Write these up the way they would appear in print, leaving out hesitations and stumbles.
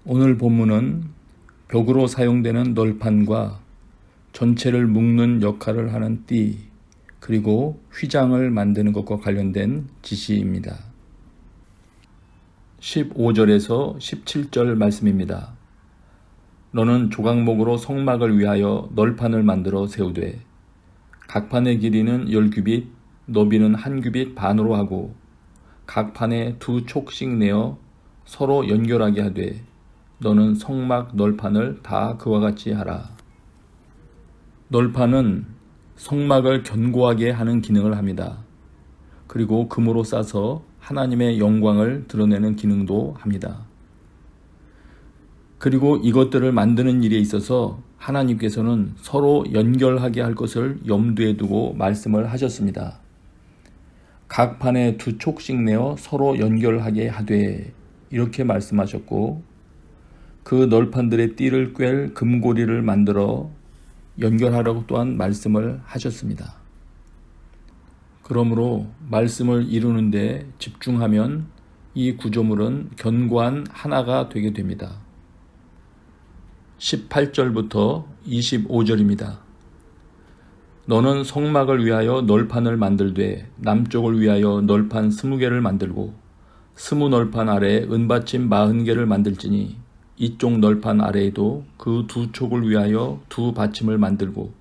오늘 본문은 벽으로 사용되는 널판과 전체를 묶는 역할을 하는 띠, 그리고 휘장을 만드는 것과 관련된 지시입니다. 15절에서 17절 말씀입니다. 너는 조각목으로 성막을 위하여 널판을 만들어 세우되 각 판의 길이는 10규빗, 너비는 1규빗 반으로 하고 각 판에 2촉씩 내어 서로 연결하게 하되 너는 성막 널판을 다 그와 같이 하라. 널판은 성막을 견고하게 하는 기능을 합니다. 그리고 금으로 싸서 하나님의 영광을 드러내는 기능도 합니다. 그리고 이것들을 만드는 일에 있어서 하나님께서는 서로 연결하게 할 것을 염두에 두고 말씀을 하셨습니다. 각 판에 2촉씩 내어 서로 연결하게 하되 이렇게 말씀하셨고, 그 널판들의 띠를 꿰 금고리를 만들어 연결하라고 또한 말씀을 하셨습니다. 그러므로 말씀을 이루는 데 집중하면 이 구조물은 견고한 하나가 되게 됩니다. 18절부터 25절입니다. 너는 성막을 위하여 널판을 만들되 남쪽을 위하여 널판 20개를 만들고 20널판 아래에 은받침 40개를 만들지니 이쪽 널판 아래에도 그 2촉을 위하여 2받침을 만들고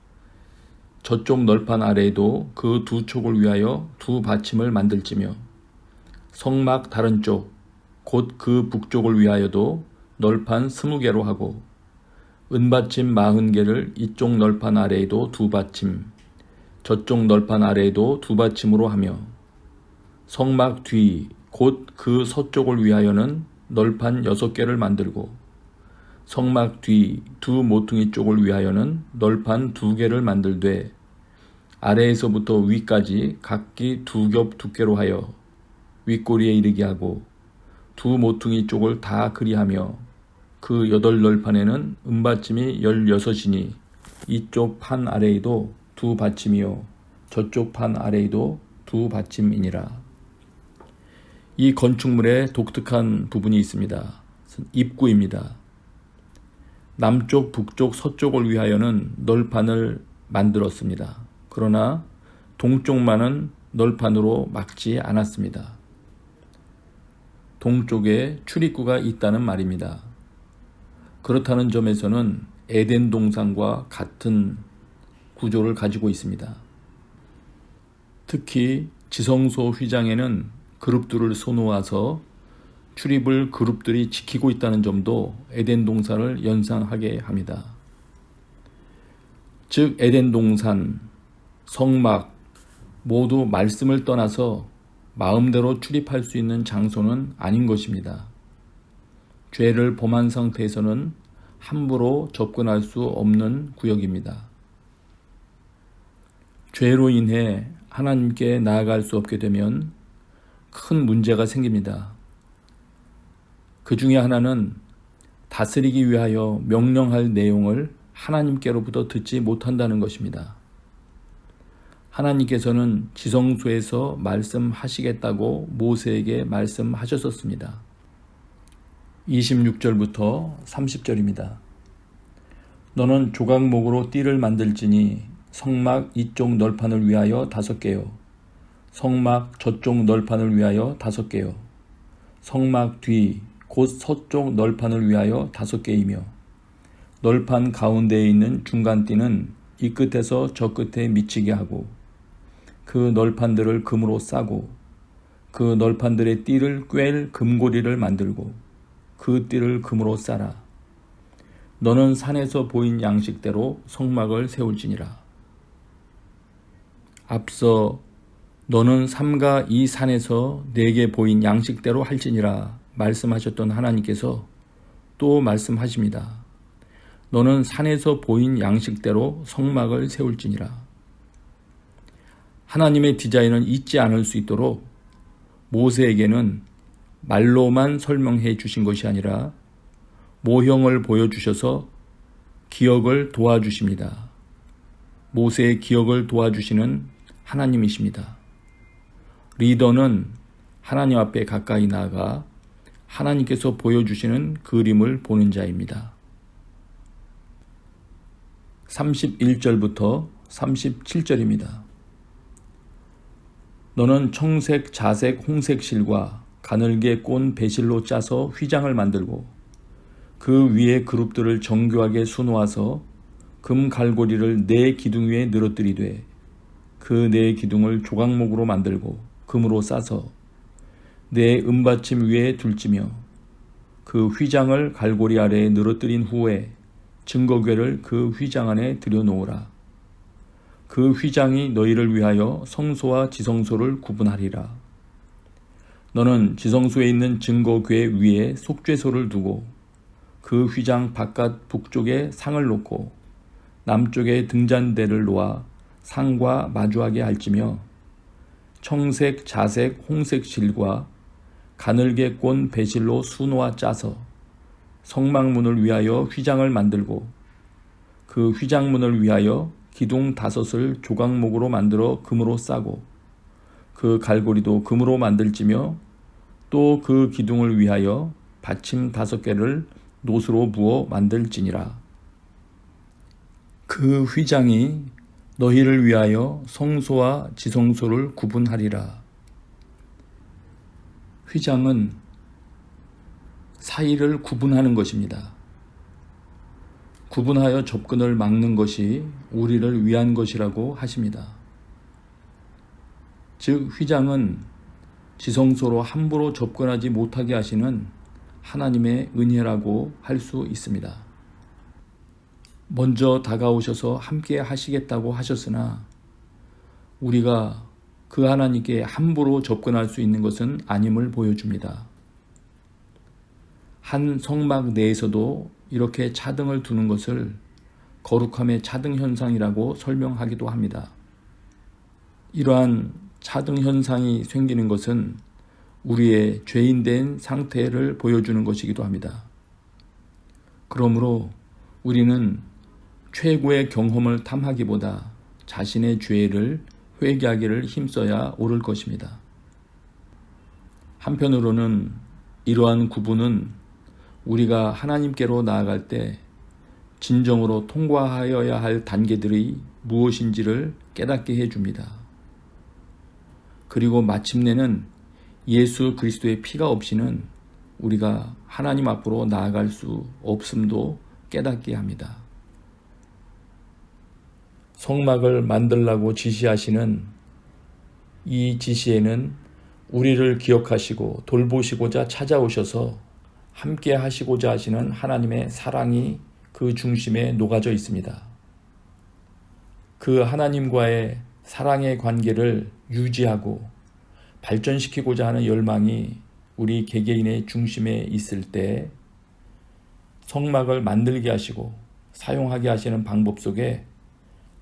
저쪽 널판 아래에도 그 2촉을 위하여 2받침을 만들지며 성막 다른 쪽 곧 그 북쪽을 위하여도 널판 20개로 하고 은받침 40개를 이쪽 널판 아래에도 2받침 저쪽 널판 아래에도 2받침으로 하며 성막 뒤 곧 그 서쪽을 위하여는 널판 6개를 만들고 성막 뒤 2 모퉁이 쪽을 위하여는 널판 2개를 만들되 아래에서부터 위까지 각기 2겹 두께로 하여 윗꼬리에 이르게 하고 2 모퉁이 쪽을 다 그리하며 그 8널판에는 은받침이 16이니 이쪽 판 아래에도 2받침이요 저쪽 판 아래에도 2받침이니라. 이 건축물에 독특한 부분이 있습니다. 입구입니다. 남쪽, 북쪽, 서쪽을 위하여는 널판을 만들었습니다. 그러나 동쪽만은 널판으로 막지 않았습니다. 동쪽에 출입구가 있다는 말입니다. 그렇다는 점에서는 에덴 동산과 같은 구조를 가지고 있습니다. 특히 지성소 휘장에는 그룹들을 쏘놓아서 출입을 그룹들이 지키고 있다는 점도 에덴 동산을 연상하게 합니다. 즉 에덴 동산, 성막 모두 말씀을 떠나서 마음대로 출입할 수 있는 장소는 아닌 것입니다. 죄를 범한 상태에서는 함부로 접근할 수 없는 구역입니다. 죄로 인해 하나님께 나아갈 수 없게 되면 큰 문제가 생깁니다. 그 중에 하나는 다스리기 위하여 명령할 내용을 하나님께로부터 듣지 못한다는 것입니다. 하나님께서는 지성소에서 말씀하시겠다고 모세에게 말씀하셨었습니다. 26절부터 30절입니다. 너는 조각목으로 띠를 만들지니 성막 이쪽 널판을 위하여 5개요. 성막 저쪽 널판을 위하여 5개요. 성막 뒤 곧 서쪽 널판을 위하여 5개이며 널판 가운데에 있는 중간띠는 이 끝에서 저 끝에 미치게 하고 그 널판들을 금으로 싸고 그 널판들의 띠를 꿰 금고리를 만들고 그 띠를 금으로 싸라. 너는 산에서 보인 양식대로 성막을 세울지니라. 앞서 너는 삼가 이 산에서 내게 보인 양식대로 할지니라 말씀하셨던 하나님께서 또 말씀하십니다. 너는 산에서 보인 양식대로 성막을 세울지니라. 하나님의 디자인을 잊지 않을 수 있도록 모세에게는 말로만 설명해 주신 것이 아니라 모형을 보여주셔서 기억을 도와주십니다. 모세의 기억을 도와주시는 하나님이십니다. 리더는 하나님 앞에 가까이 나아가 하나님께서 보여주시는 그림을 보는 자입니다. 31절부터 37절입니다. 너는 청색, 자색, 홍색 실과 가늘게 꼰 배실로 짜서 휘장을 만들고 그 위에 그룹들을 정교하게 수놓아서 금 갈고리를 네 기둥 위에 늘어뜨리되 그 네 기둥을 조각목으로 만들고 금으로 싸서 네 은받침 위에 둘지며 그 휘장을 갈고리 아래에 늘어뜨린 후에 증거궤를 그 휘장 안에 들여놓으라. 그 휘장이 너희를 위하여 성소와 지성소를 구분하리라. 너는 지성소에 있는 증거궤 위에 속죄소를 두고 그 휘장 바깥 북쪽에 상을 놓고 남쪽에 등잔대를 놓아 상과 마주하게 할지며 청색, 자색, 홍색 실과 가늘게 꼰 배실로 수놓아 짜서 성막문을 위하여 휘장을 만들고 그 휘장문을 위하여 기둥 5을 조각목으로 만들어 금으로 싸고 그 갈고리도 금으로 만들지며 또 그 기둥을 위하여 받침 5개를 노스로 부어 만들지니라. 그 휘장이 너희를 위하여 성소와 지성소를 구분하리라. 휘장은 사이를 구분하는 것입니다. 구분하여 접근을 막는 것이 우리를 위한 것이라고 하십니다. 즉 휘장은 지성소로 함부로 접근하지 못하게 하시는 하나님의 은혜라고 할 수 있습니다. 먼저 다가오셔서 함께 하시겠다고 하셨으나 우리가 그 하나님께 함부로 접근할 수 있는 것은 아님을 보여줍니다. 한 성막 내에서도 이렇게 차등을 두는 것을 거룩함의 차등 현상이라고 설명하기도 합니다. 이러한 차등 현상이 생기는 것은 우리의 죄인된 상태를 보여주는 것이기도 합니다. 그러므로 우리는 최고의 경험을 탐하기보다 자신의 죄를 회개하기를 힘써야 옳을 것입니다. 한편으로는 이러한 구분은 우리가 하나님께로 나아갈 때 진정으로 통과하여야 할 단계들이 무엇인지를 깨닫게 해줍니다. 그리고 마침내는 예수 그리스도의 피가 없이는 우리가 하나님 앞으로 나아갈 수 없음도 깨닫게 합니다. 성막을 만들라고 지시하시는 이 지시에는 우리를 기억하시고 돌보시고자 찾아오셔서 함께 하시고자 하시는 하나님의 사랑이 그 중심에 녹아져 있습니다. 그 하나님과의 사랑의 관계를 유지하고 발전시키고자 하는 열망이 우리 개개인의 중심에 있을 때 성막을 만들게 하시고 사용하게 하시는 방법 속에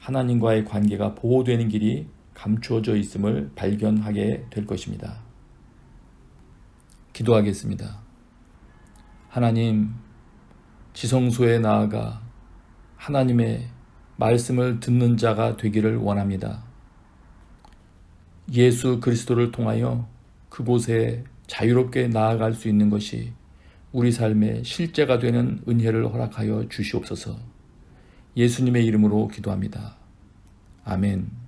하나님과의 관계가 보호되는 길이 감추어져 있음을 발견하게 될 것입니다. 기도하겠습니다. 하나님, 지성소에 나아가 하나님의 말씀을 듣는 자가 되기를 원합니다. 예수 그리스도를 통하여 그곳에 자유롭게 나아갈 수 있는 것이 우리 삶의 실제가 되는 은혜를 허락하여 주시옵소서. 예수님의 이름으로 기도합니다. 아멘.